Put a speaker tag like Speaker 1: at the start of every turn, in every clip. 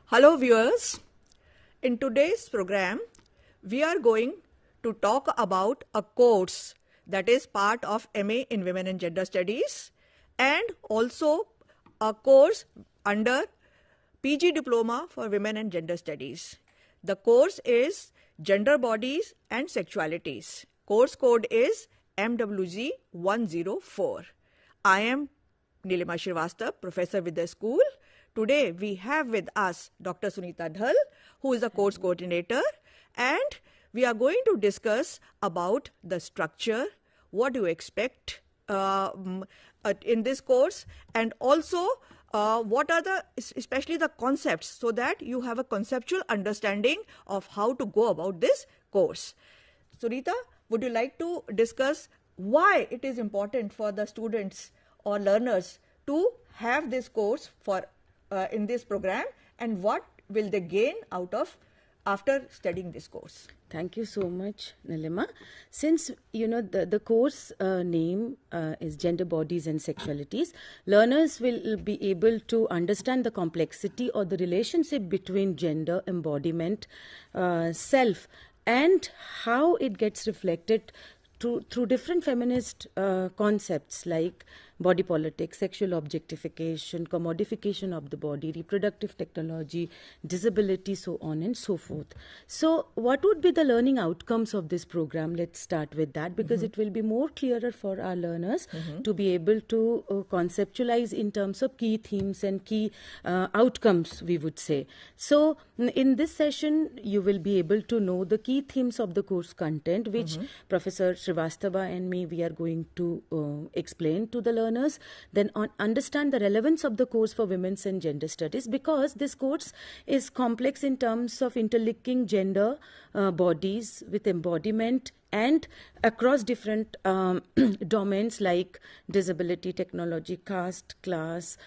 Speaker 1: Hello viewers, in today's program we are going to talk about a course that is part of MA in Women and Gender Studies and also a course under PG Diploma for Women and Gender Studies. The course is Gender Bodies and Sexualities. Course code is MWG 104. I am Nilima Shrivastava, professor with the school. Today we have with us Dr. Sunita Dhal, who is a course coordinator, and we are going to discuss about the structure, what do you expect in this course, and also what are especially the concepts, so that you have a conceptual understanding of how to go about this course. Sunita, would you like to discuss why it is important for the students or learners to have this course for in this program, and what will they gain out of after studying this course?
Speaker 2: Thank you so much, Nilima. Since the course name is Gender Bodies and Sexualities, learners will be able to understand the complexity or the relationship between gender, embodiment, self, and how it gets reflected through different feminist concepts like body politics, sexual objectification, commodification of the body, reproductive technology, disability, so on and so forth. So what would be the learning outcomes of this program? Let's start with that, because it will be more clearer for our learners to be able to conceptualize in terms of key themes and key outcomes, we would say. So in this session, you will be able to know the key themes of the course content, which Professor Shrivastava and me, we are going to explain to the learners. Then understand the relevance of the course for women's and gender studies, because this course is complex in terms of interlinking gender, bodies with embodiment, and across different domains like disability, technology, caste, class,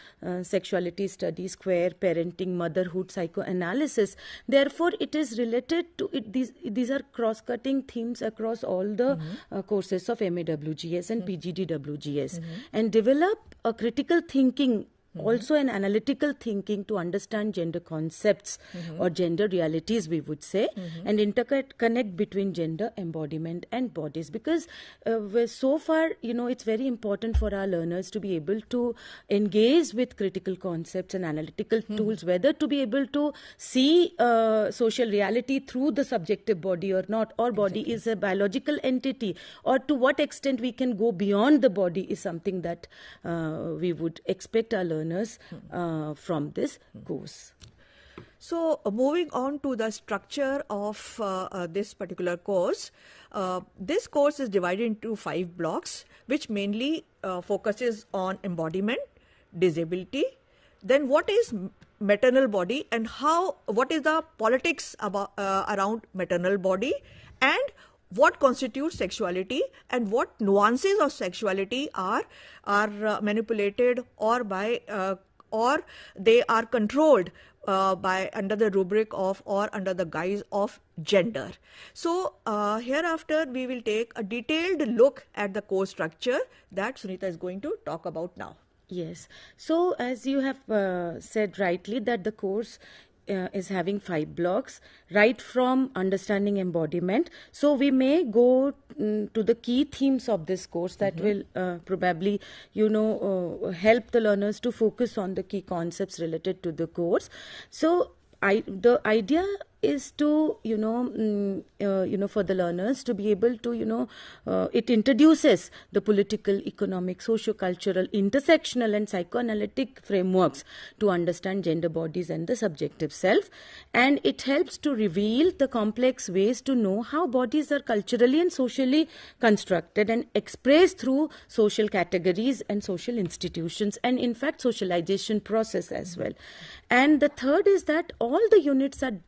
Speaker 2: sexuality studies, queer, parenting, motherhood, psychoanalysis. Therefore, it is related to it. These are cross-cutting themes across all the courses of MAWGS and PGDWGS, and develop a critical thinking, also an analytical thinking to understand gender concepts or gender realities, we would say, and interconnect between gender, embodiment and bodies. Because so far, it's very important for our learners to be able to engage with critical concepts and analytical tools, whether to be able to see social reality through the subjective body or not, or body is a biological entity, or to what extent we can go beyond the body is something that we would expect our learners from this course.
Speaker 1: So moving on to the structure of this particular course, this course is divided into 5 blocks, which mainly focuses on embodiment, disability, then what is maternal body and what is the politics about, around maternal body, and what constitutes sexuality, and what nuances of sexuality are manipulated or by or they are controlled by under the rubric of or under the guise of gender. So hereafter we will take a detailed look at the course structure that Sunita is going to talk about now.
Speaker 2: Yes. So as you have said rightly, that the course is having 5 blocks, right from understanding embodiment. So we may go to the key themes of this course that will probably, help the learners to focus on the key concepts related to the course. So the idea is to, for the learners to be able to, it introduces the political, economic, socio-cultural, intersectional and psychoanalytic frameworks to understand gender bodies and the subjective self. And it helps to reveal the complex ways to know how bodies are culturally and socially constructed and expressed through social categories and social institutions, and in fact socialization process as well. And the third is that all the units are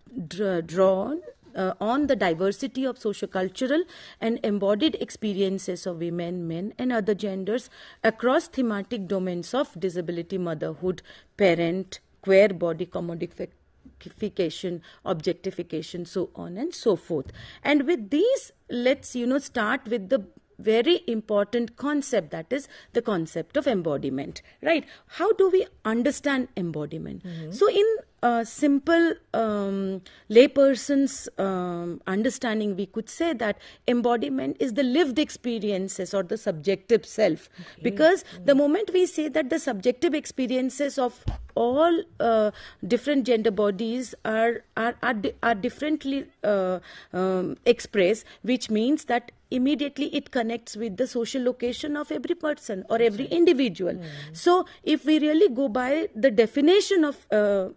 Speaker 2: drawn on the diversity of socio-cultural and embodied experiences of women, men and other genders across thematic domains of disability, motherhood, parent, queer, body commodification, objectification, so on and so forth. And with these, let's start with the very important concept, that is the concept of embodiment, right? How do we understand embodiment? So in simple layperson's understanding, we could say that embodiment is the lived experiences or the subjective self. Because the moment we say that the subjective experiences of all different gender bodies are differently expressed, which means that immediately it connects with the social location of every person or every individual. So if we really go by the definition of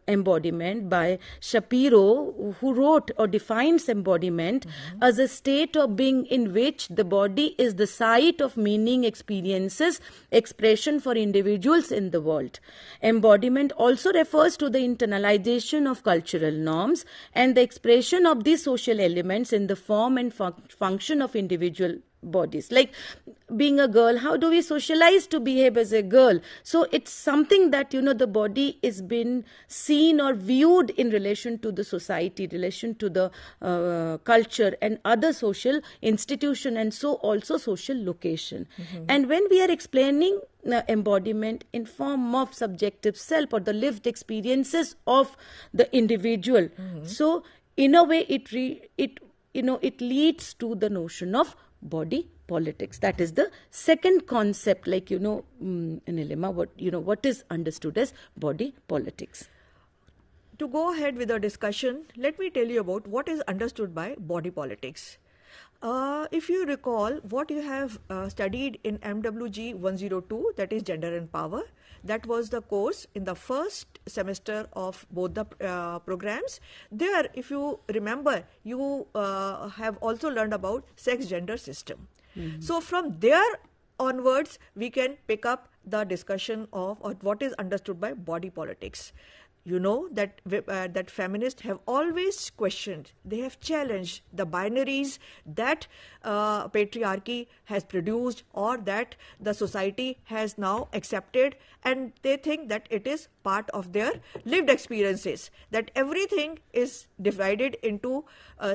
Speaker 2: embodiment by Shapiro, who wrote or defines embodiment as a state of being in which the body is the site of meaning, experiences, expression for individuals in the world. Embodiment also refers to the internalization of cultural norms and the expression of these social elements in the form and function of individual bodies. Like being a girl, how do we socialize to behave as a girl? So it's something that, the body is been seen or viewed in relation to the society, relation to the culture and other social institution, and so also social location. And when we are explaining embodiment in form of subjective self or the lived experiences of the individual, so in a way it leads to the notion of body politics. That is the second concept, like, Nilima, what is understood as body politics.
Speaker 1: To go ahead with the discussion, let me tell you about what is understood by body politics. If you recall what you have studied in MWG 102, that is Gender and Power, that was the course in the first semester of both the programs. There, if you remember, you have also learned about sex-gender system. So from there onwards, we can pick up the discussion of what is understood by body politics. You know that that feminists have always questioned, they have challenged the binaries that patriarchy has produced or that the society has now accepted, and they think that it is part of their lived experiences, that everything is divided into,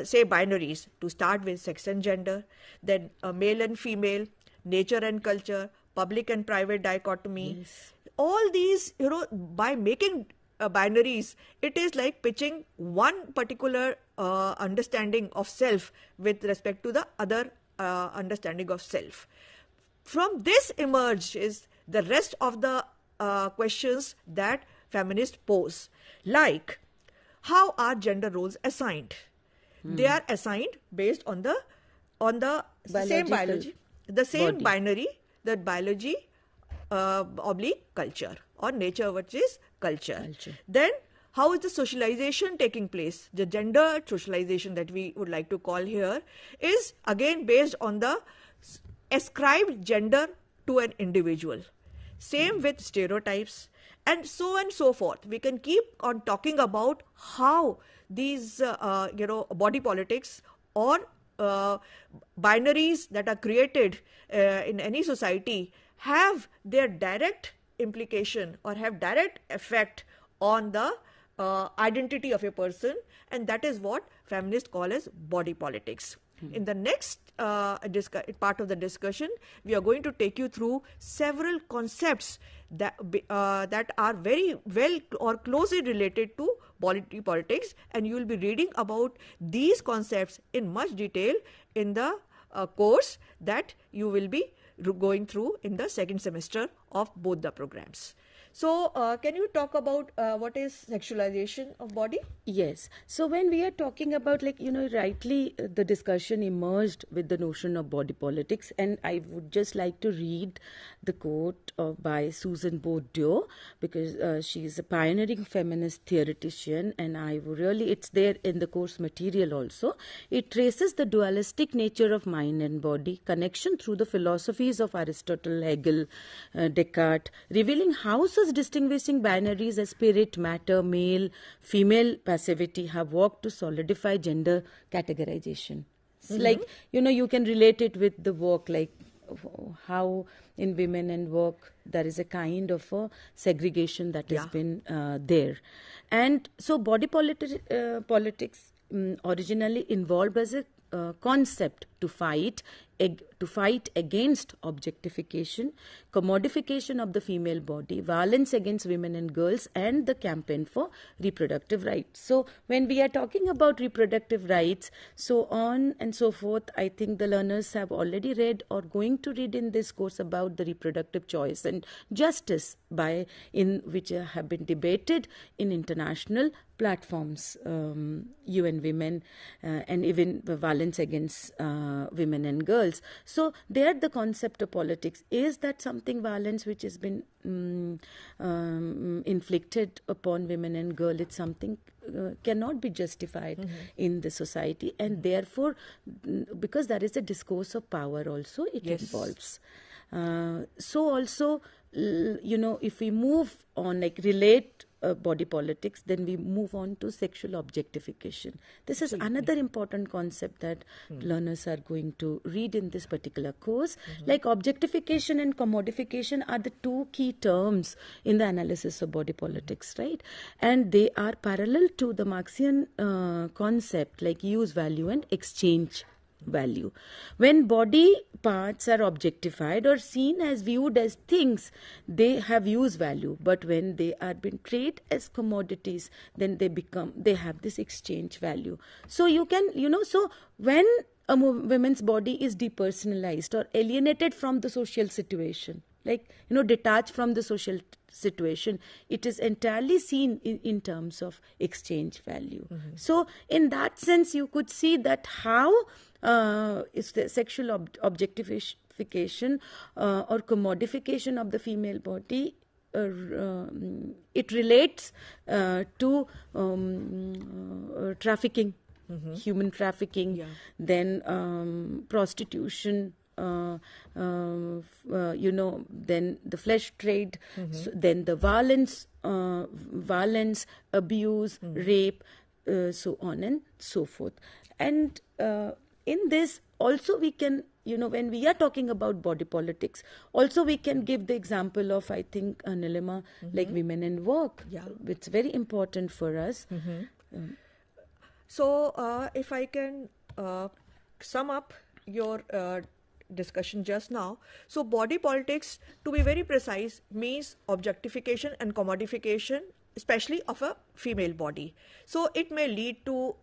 Speaker 1: say, binaries, to start with sex and gender, then male and female, nature and culture, public and private dichotomy. Yes. All these, by making binaries, it is like pitching one particular understanding of self with respect to the other understanding of self. From this emerges the rest of the questions that feminists pose, like how are gender roles assigned? They are assigned based on the same biology, the same body. Binary, the biology oblique culture, or nature versus culture. Then how is the socialization taking place? The gender socialization that we would like to call here is again based on the ascribed gender to an individual. Same with stereotypes and so forth. We can keep on talking about how these body politics or binaries that are created in any society have their direct implication or have direct effect on the identity of a person, and that is what feminists call as body politics. In the next part of the discussion, we are going to take you through several concepts that are very well or closely related to body politics, and you will be reading about these concepts in much detail in the course that you will be going through in the second semester of both the programs. So, can you talk about what is sexualization of body?
Speaker 2: Yes. So, when we are talking about, rightly the discussion emerged with the notion of body politics, and I would just like to read the quote by Susan Bourdieu, because she is a pioneering feminist theoretician, and it's there in the course material also. It traces the dualistic nature of mind and body, connection through the philosophies of Aristotle, Hegel, Descartes, revealing how such distinguishing binaries as spirit, matter, male, female passivity have worked to solidify gender categorization. Like, you can relate it with the work, like how in women and work there is a kind of a segregation that has been there. And so body politics originally involved as a concept to fight to fight against objectification, commodification of the female body, violence against women and girls, and the campaign for reproductive rights. So when we are talking about reproductive rights, so on and so forth, I think the learners have already read or going to read in this course about the reproductive choice and justice in which have been debated in international platforms, UN Women, and even the violence against women and girls. So there the concept of politics is that something violence which has been inflicted upon women and girls, it's something cannot be justified in the society, and therefore because there is a discourse of power also it involves. So also, if we move on, like relate body politics, then we move on to sexual objectification. This is another important concept that learners are going to read in this particular course. Like objectification and commodification are the two key terms in the analysis of body politics, right? And they are parallel to the Marxian concept like use value and exchange value. When body parts are objectified or seen as viewed as things, they have use value, but when they are being treated as commodities, then they have this exchange value. So you can, so when a woman's body is depersonalized or alienated from the social situation, like detached from the social situation, it is entirely seen in terms of exchange value. So in that sense, you could see that how is the sexual objectification or commodification of the female body, it relates to trafficking, human trafficking, then prostitution, then the flesh trade, then the violence, abuse, rape, so on and so forth. And in this also we can, when we are talking about body politics, also we can give the example of, I think, Nilima, like women in work. It's very important for us.
Speaker 1: So if I can sum up your discussion just now. So body politics, to be very precise, means objectification and commodification, especially of a female body. So it may lead to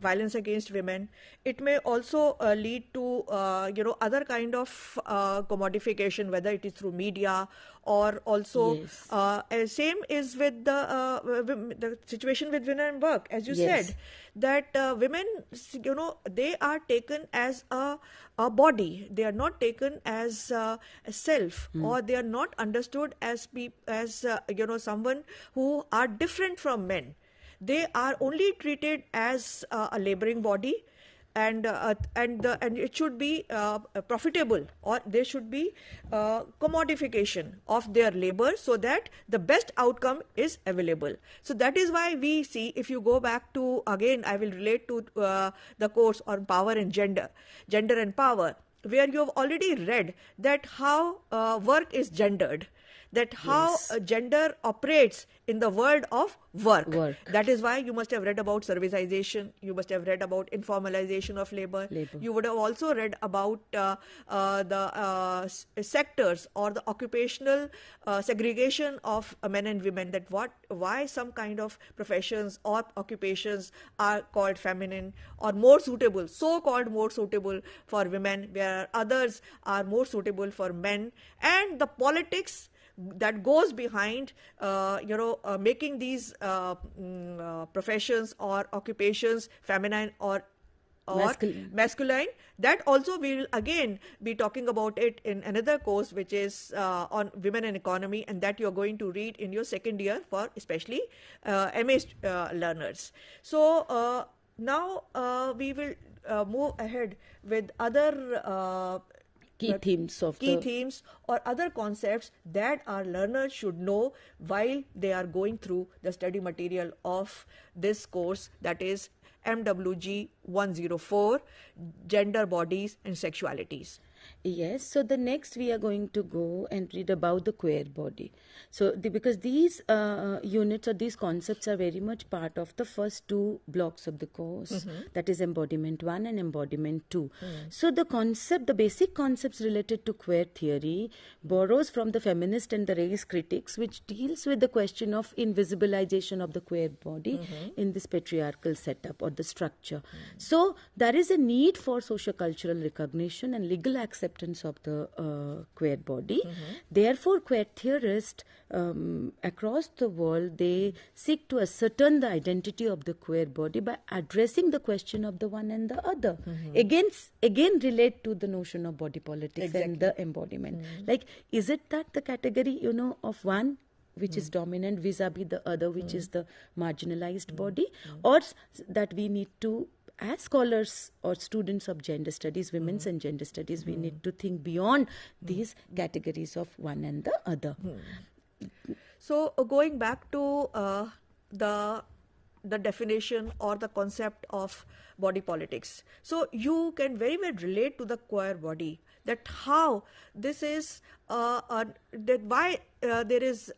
Speaker 1: violence against women. It may also lead to other kind of commodification, whether it is through media or also same is with the situation with women in work, as you said, that women, they are taken as a body. They are not taken as a self, or they are not understood as someone who are different from men. They are only treated as a laboring body, and it should be profitable, or there should be commodification of their labor so that the best outcome is available. So that is why we see, if you go back to, again I will relate to the course on power and gender and power, where you have already read that how work is gendered, that how gender operates in the world of work. That is why you must have read about servicization, you must have read about informalization of labor. You would have also read about the sectors or the occupational segregation of men and women, that why some kind of professions or occupations are called feminine or more suitable, so-called more suitable for women, where others are more suitable for men, and the politics that goes behind making these professions or occupations feminine or masculine. That also we will again be talking about it in another course, which is on women and economy, and that you're going to read in your second year for especially MA learners. So now we will move ahead with other key themes or other concepts that our learners should know while they are going through the study material of this course, that is MWG 104, Gender, Bodies and Sexualities.
Speaker 2: Yes, so the next we are going to go and read about the queer body. So, because these units or these concepts are very much part of the first two blocks of the course, that is embodiment 1 and embodiment 2. So, the basic concepts related to queer theory borrows from the feminist and the race critics, which deals with the question of invisibilization of the queer body in this patriarchal setup or the structure. So, there is a need for socio-cultural recognition and legal acceptance of the queer body. Therefore, queer theorists across the world, they seek to ascertain the identity of the queer body by addressing the question of the one and the other. Again relate to the notion of body politics and the embodiment. Like, is it that the category, of one which is dominant vis-a-vis the other, which is the marginalized body, or that we need to, as scholars or students of gender studies, women's and gender studies, we need to think beyond these categories of one and the other.
Speaker 1: So going back to the definition or the concept of body politics. So you can very well relate to the queer body, that how this is that why there is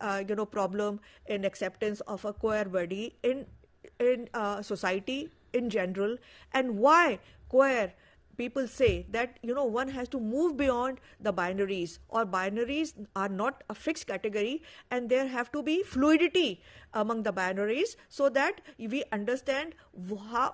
Speaker 1: problem in acceptance of a queer body in society in general, and why queer people say that one has to move beyond the binaries, or binaries are not a fixed category, and there have to be fluidity among the binaries, so that we understand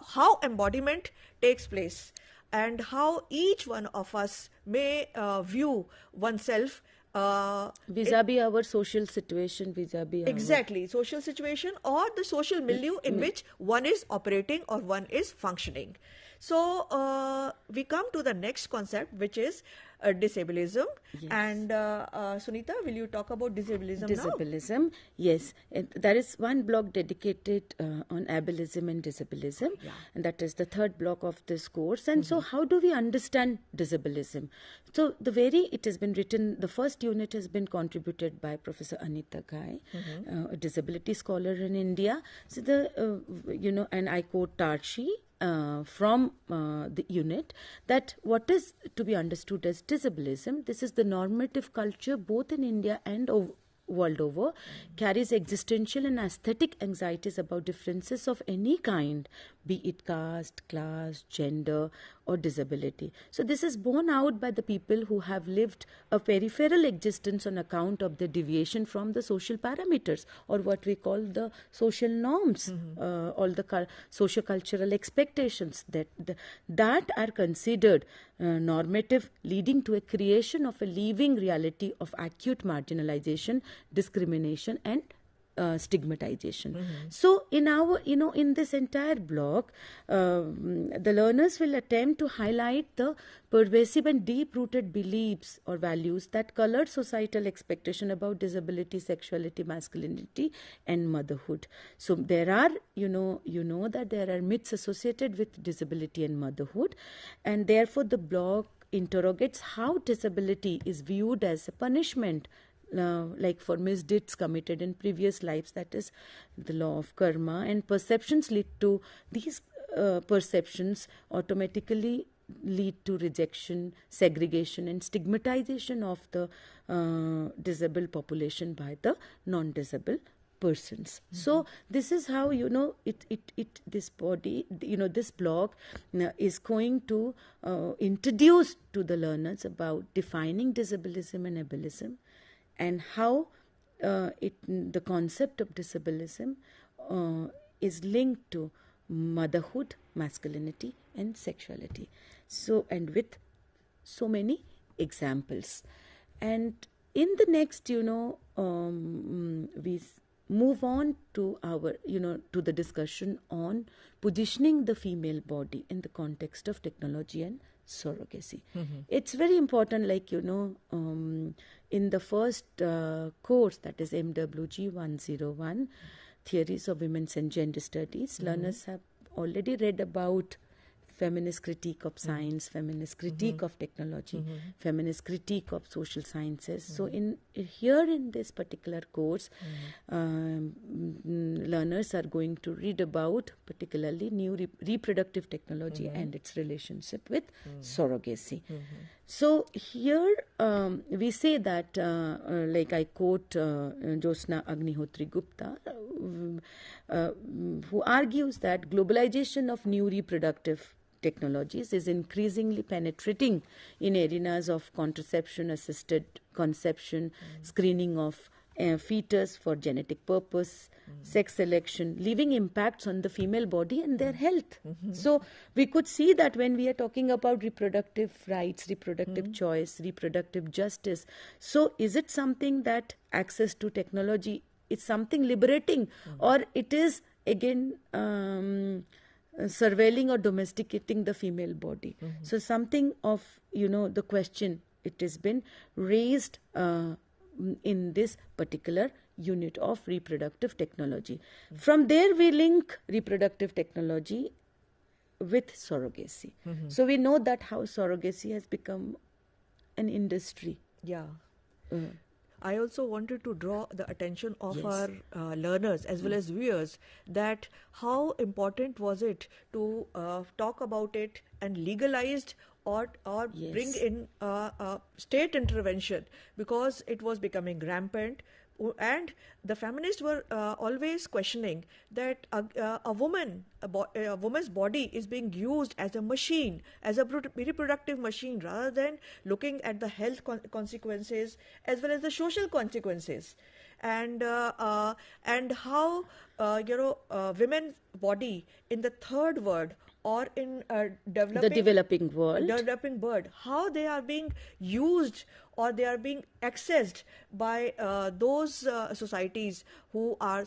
Speaker 1: how embodiment takes place and how each one of us may view oneself
Speaker 2: vis-a-vis our social situation, vis-a-vis
Speaker 1: social situation, or the social milieu in which one is operating or one is functioning. So we come to the next concept, which is disabilism.
Speaker 2: Yes.
Speaker 1: And Sunita, will you talk about disabilism now?
Speaker 2: Disabilism, yes. There is one block dedicated on ableism and disabilism, and that is the third block of this course. And so how do we understand disabilism? So it has been written, the first unit has been contributed by Professor Anita Ghai, a disability scholar in India. So and I quote Tarshi from the unit, that what is to be understood as disabilism, this is the normative culture both in India and world over, carries existential and aesthetic anxieties about differences of any kind, be it caste, class, gender, or disability. So this is borne out by the people who have lived a peripheral existence on account of the deviation from the social parameters, or what we call the social norms, all the socio-cultural expectations that are considered normative, leading to a creation of a living reality of acute marginalization, discrimination, and stigmatization. So in this entire block, the learners will attempt to highlight the pervasive and deep-rooted beliefs or values that color societal expectation about disability, sexuality, masculinity, and motherhood. So there are, that there are myths associated with disability and motherhood, and therefore the block interrogates how disability is viewed as a punishment, like for misdeeds committed in previous lives, that is the law of karma, and perceptions lead to these perceptions automatically lead to rejection, segregation, and stigmatization of the disabled population by the non-disabled persons. So this is how this body, this block is going to introduce to the learners about defining disabilism and ableism, and how the concept of disabilism is linked to motherhood, masculinity, and sexuality. So, and with so many examples. And in the next, we move on to our, to the discussion on positioning the female body in the context of technology and surrogacy. It's very important, like, in the first course, that is MWG 101, Theories of Women's and Gender Studies, learners have already read about feminist critique of science, feminist critique of technology, feminist critique of social sciences. So in this particular course, learners are going to read about particularly new reproductive technology and its relationship with surrogacy. So here we say that, like I quote Jyotsna Agnihotri Gupta, who argues that globalization of new reproductive technologies is increasingly penetrating in arenas of contraception, assisted conception, screening of fetus for genetic purpose, sex selection, leaving impacts on the female body and their health. So we could see that when we are talking about reproductive rights, reproductive choice, reproductive justice, so is it something that access to technology is something liberating, or it is again surveilling or domesticating the female body? So something of, the question, it has been raised in this particular unit of reproductive technology. From there we link reproductive technology with surrogacy. So we know that how surrogacy has become an industry.
Speaker 1: Yeah. I also wanted to draw the attention of our learners as well as viewers that how important was it to talk about it and legalized or bring in state intervention, because it was becoming rampant. And the feminists were always questioning that a woman's body is being used as a machine, as a reproductive machine, rather than looking at the health consequences as well as the social consequences, and how women's body in the third world or in
Speaker 2: developing
Speaker 1: world, how they are being used or they are being accessed by those societies who are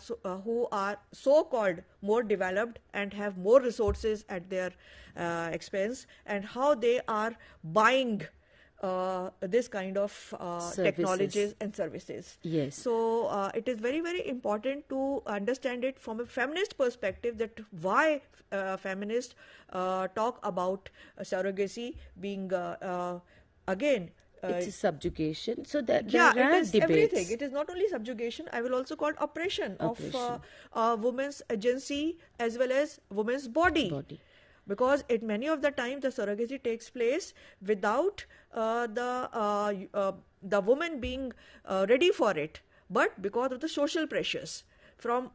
Speaker 1: so-called more developed and have more resources at their expense, and how they are buying this kind of technologies and services.
Speaker 2: Yes.
Speaker 1: So it is very, very important to understand it from a feminist perspective, that why feminists talk about surrogacy being again.
Speaker 2: It's a subjugation. So that
Speaker 1: it is
Speaker 2: debates.
Speaker 1: Everything. It is not only subjugation. I will also call it oppression. Of women's agency as well as women's body. Because many of the time the surrogacy takes place without the woman being ready for it, but because of the social pressures from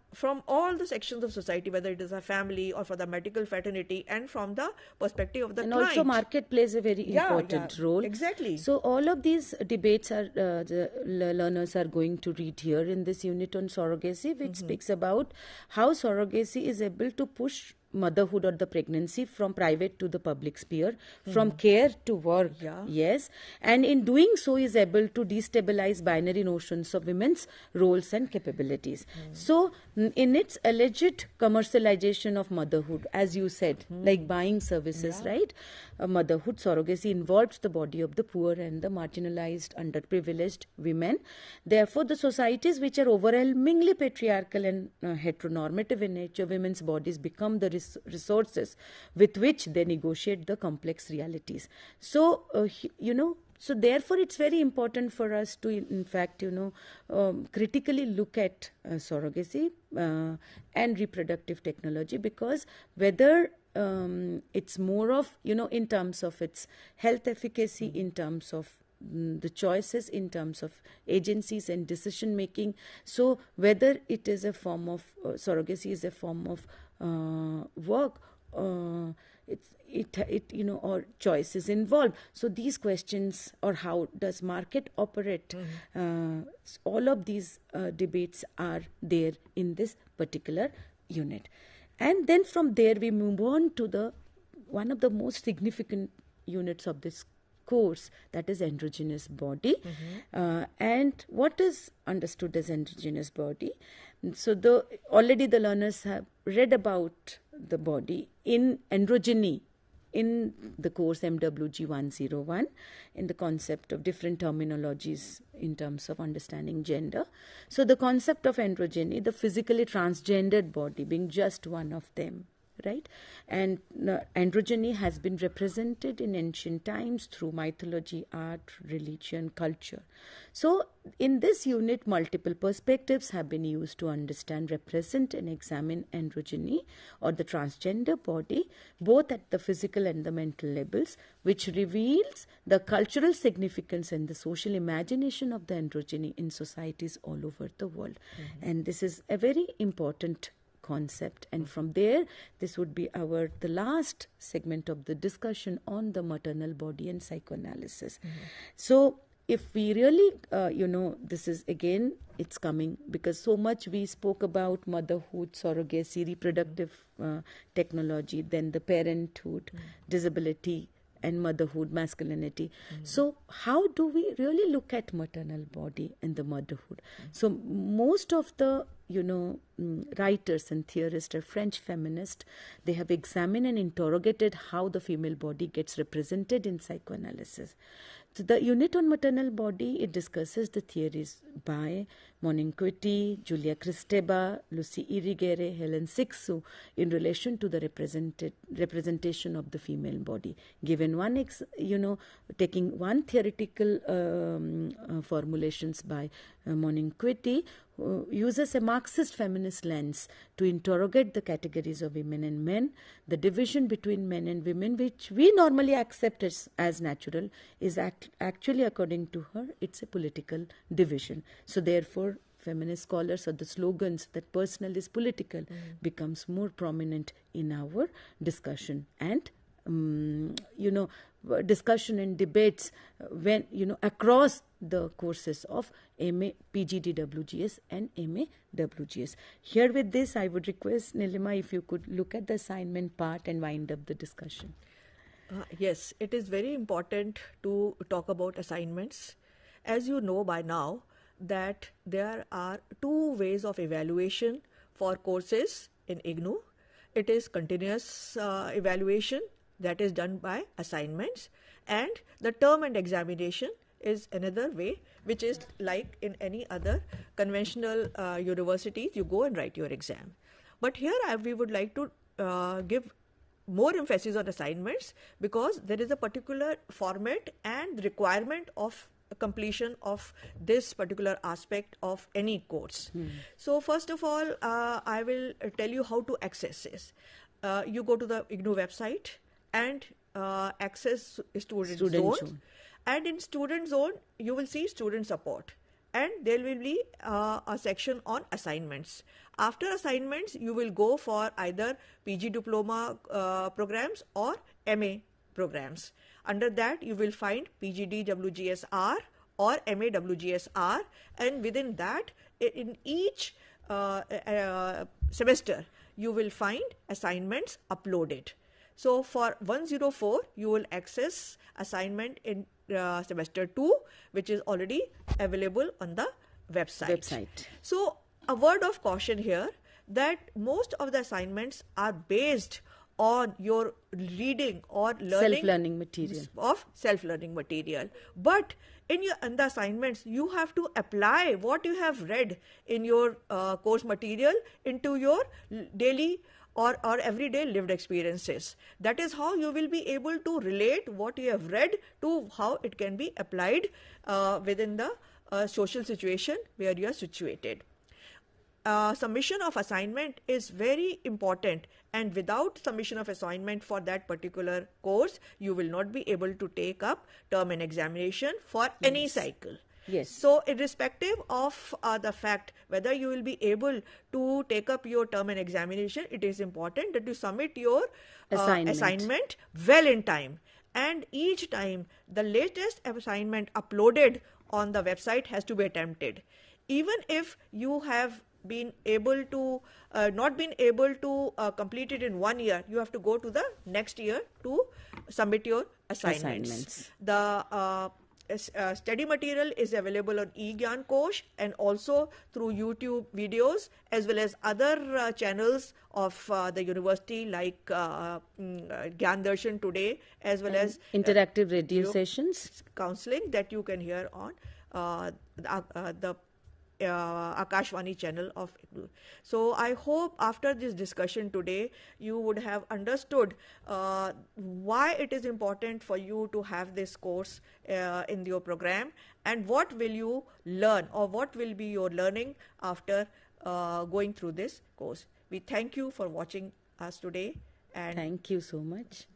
Speaker 1: all the sections of society, whether it is a family or for the medical fraternity, and from the perspective of the client.
Speaker 2: And also market plays a very important role.
Speaker 1: Exactly.
Speaker 2: So all of these debates are the learners are going to read here in this unit on surrogacy, which speaks about how surrogacy is able to push motherhood or the pregnancy from private to the public sphere, from care to work. Yes, and in doing so is able to destabilize binary notions of women's roles and capabilities. So in its alleged commercialization of motherhood, as you said, like buying services, right? Motherhood surrogacy involves the body of the poor and the marginalized, underprivileged women. Therefore, the societies which are overwhelmingly patriarchal and heteronormative in nature, women's bodies become the resources with which they negotiate the complex realities. So, so therefore it's very important for us to, in fact, critically look at surrogacy and reproductive technology, because whether it's more of, in terms of its health efficacy, in terms of the choices, in terms of agencies and decision making. So whether it is a form of surrogacy is a form of work, or choices involved. So these questions, or how does market operate, all of these debates are there in this particular unit. And then from there we move on to one of the most significant units of this course, that is androgynous body. And what is understood as androgynous body? So already the learners have read about the body in androgyny in the course MWG 101, in the concept of different terminologies in terms of understanding gender. So the concept of androgyny, the physically transgendered body being just one of them, right? And androgyny has been represented in ancient times through mythology, art, religion, culture. So in this unit, multiple perspectives have been used to understand, represent and examine androgyny or the transgender body, both at the physical and the mental levels, which reveals the cultural significance and the social imagination of the androgyny in societies all over the world. And this is a very important concept, and from there this would be the last segment of the discussion on the maternal body and psychoanalysis. So if we really this is again, it's coming because so much we spoke about motherhood, surrogacy, reproductive technology, then the parenthood, disability and motherhood, masculinity. So how do we really look at maternal body and the motherhood? So most of the writers and theorists are French feminists. They have examined and interrogated how the female body gets represented in psychoanalysis. So the unit on maternal body, it discusses the theories by Monenquity, Julia Kristeva, Lucy Irigaray, Helen Sixu in relation to the representation of the female body. Given one, taking one theoretical formulations by Monenquity, uses a Marxist feminist lens to interrogate the categories of women and men. The division between men and women, which we normally accept as natural, is actually, according to her, it's a political division. So therefore, feminist scholars or the slogans that personal is political becomes more prominent in our discussion and discussion and debates when across the courses of MA PGDWGS and MAWGS. Here with this, I would request Nilima if you could look at the assignment part and wind up the discussion.
Speaker 1: Yes, it is very important to talk about assignments. As you know by now that there are two ways of evaluation for courses in IGNOU. It is continuous evaluation that is done by assignments, and the term and examination is another way, which is like in any other conventional universities, you go and write your exam. But here we would like to give more emphasis on assignments because there is a particular format and requirement of completion of this particular aspect of any course. So first of all, I will tell you how to access this. You go to the IGNOU website and access student zone. And in student zone, you will see student support. And there will be a section on assignments. After assignments, you will go for either PG diploma programs or MA programs. Under that, you will find PGDWGSR or MAWGSR, and within that, in each semester, you will find assignments uploaded. So for 104, you will access assignment in semester 2, which is already available on the website. So a word of caution here that most of the assignments are based on your reading or learning self-learning material. But in the assignments, you have to apply what you have read in your course material into your daily or everyday lived experiences. That is how you will be able to relate what you have read to how it can be applied within the social situation where you are situated. Submission of assignment is very important, and without submission of assignment for that particular course, you will not be able to take up term and examination for any cycle.
Speaker 2: Yes.
Speaker 1: So irrespective of the fact whether you will be able to take up your term and examination, it is important that you submit your assignment well in time. And each time the latest assignment uploaded on the website has to be attempted. Even if you have been able to not been able to complete it in 1 year, you have to go to the next year to submit your assignments. The study material is available on eGyan Kosh and also through YouTube videos as well as other channels of the university like Gyan Darshan Today as well as
Speaker 2: interactive radio sessions,
Speaker 1: counseling that you can hear on the Akashvani channel of IGNOU. So I hope after this discussion today, you would have understood why it is important for you to have this course in your program, and what will you learn, or what will be your learning after going through this course. We thank you for watching us today. And
Speaker 2: thank you so much,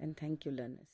Speaker 2: and thank you, learners.